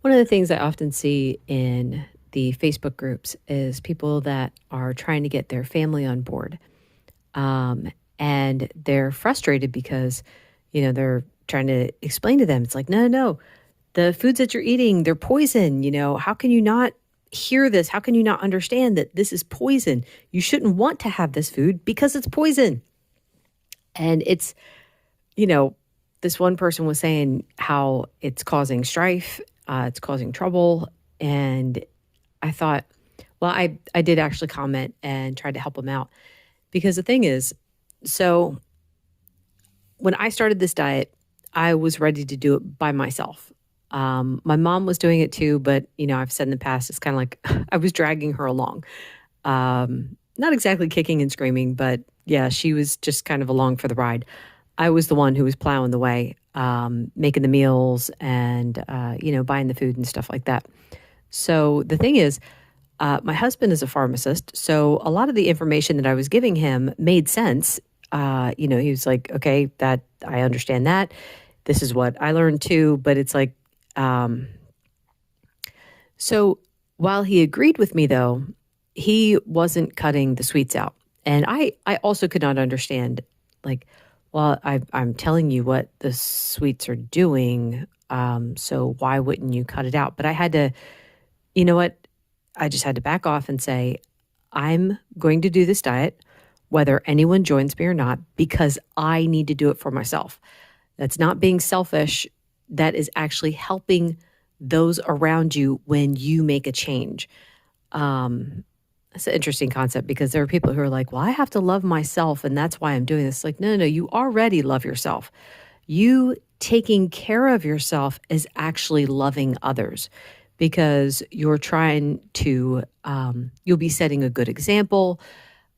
One of the things I often see in the Facebook groups is people that are trying to get their family on board. And they're frustrated because, they're trying to explain to them, it's like, no, no, no, the foods that you're eating, they're poison. How can you not hear this? How can you not understand that this is poison? You shouldn't want to have this food because it's poison. And you know, this one person was saying how it's causing strife, it's causing trouble. And I thought, well, I did actually comment and tried to help him out because the thing is, so when I started this diet, I was ready to do it by myself. My mom was doing it too, but I've said in the past, it's kind of like I was dragging her along. Not exactly kicking and screaming, but yeah, she was just kind of along for the ride. I was the one who was plowing the way, making the meals and, buying the food and stuff like that. So the thing is, my husband is a pharmacist. So a lot of the information that I was giving him made sense. He was like, okay, that I understand that. This is what I learned too. But it's like, so while he agreed with me though, he wasn't cutting the sweets out. And I also could not understand, like, well, I'm telling you what the sweets are doing. So why wouldn't you cut it out? But I had to, you know what? I just had to back off and say, I'm going to do this diet, whether anyone joins me or not, because I need to do it for myself. That's not being selfish. That is actually helping those around you when you make a change. It's an interesting concept because there are people who are like, well, I have to love myself and that's why I'm doing this. Like, no, no, no, you already love yourself. You taking care of yourself is actually loving others because you're trying to, you'll be setting a good example.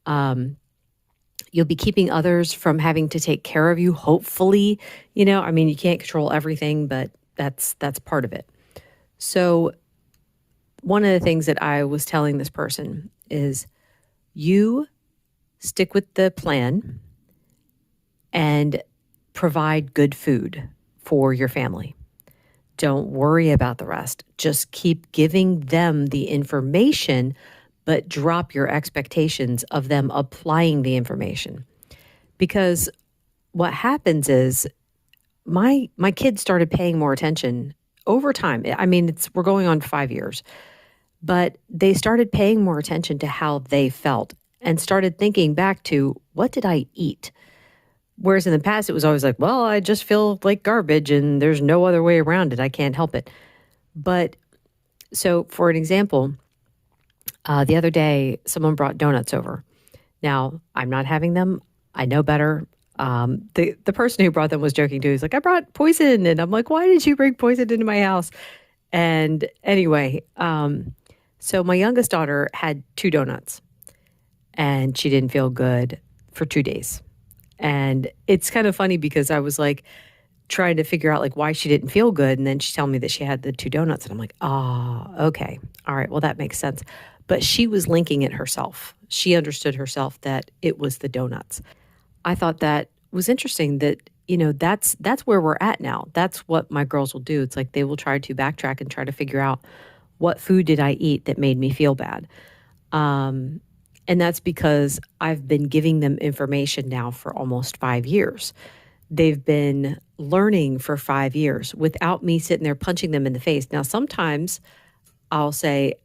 You'll be keeping others from having to take care of you, hopefully. You can't control everything, but that's part of it. So one of the things that I was telling this person is you stick with the plan and provide good food for your family. Don't worry about the rest. Just keep giving them the information, but drop your expectations of them applying the information. Because what happens is my kids started paying more attention over time. We're going on 5 years, but they started paying more attention to how they felt and started thinking back to what did I eat? Whereas in the past, it was always like, well, I just feel like garbage and there's no other way around it. I can't help it. But so for an example, the other day, someone brought donuts over. Now, I'm not having them. I know better. The person who brought them was joking too. He's like, I brought poison. And I'm like, why did you bring poison into my house? And anyway, so my youngest daughter had 2 donuts and she didn't feel good for 2 days. And it's kind of funny because I was like trying to figure out like why she didn't feel good. And then she told me that she had the 2 donuts and I'm like, oh, okay. All right. Well, that makes sense. But she was linking it herself. She understood herself that it was the donuts. I thought that was interesting that, that's where we're at now. That's what my girls will do. It's like they will try to backtrack and try to figure out what food did I eat that made me feel bad. And that's because I've been giving them information now for almost 5 years. They've been learning for 5 years without me sitting there punching them in the face. Now, sometimes I'll say,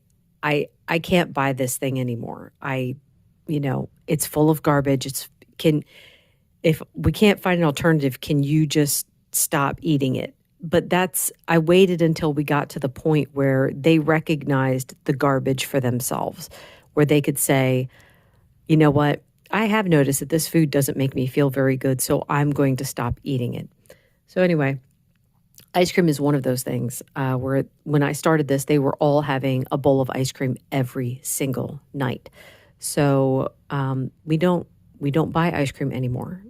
I can't buy this thing anymore. It's full of garbage. If we can't find an alternative, can you just stop eating it? But I waited until we got to the point where they recognized the garbage for themselves, where they could say, you know what, I have noticed that this food doesn't make me feel very good, so I'm going to stop eating it. So anyway, ice cream is one of those things where when I started this, they were all having a bowl of ice cream every single night. So we don't buy ice cream anymore.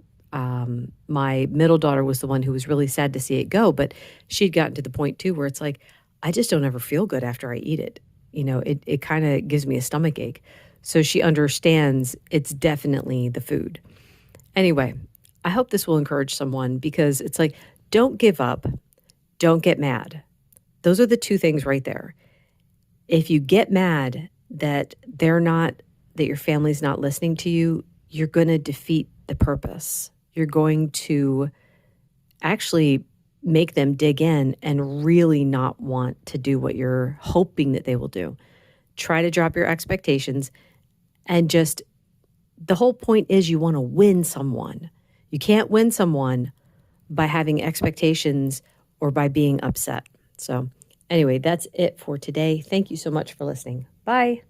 My middle daughter was the one who was really sad to see it go, but she'd gotten to the point too where it's like, I just don't ever feel good after I eat it. It kind of gives me a stomach ache. So she understands it's definitely the food. Anyway, I hope this will encourage someone because it's like, don't give up. Don't get mad. Those are the two things right there. If you get mad that that your family's not listening to you, you're going to defeat the purpose. You're going to actually make them dig in and really not want to do what you're hoping that they will do. Try to drop your expectations and just, the whole point is you want to win someone. You can't win someone by having expectations or by being upset. So anyway, that's it for today. Thank you so much for listening. Bye.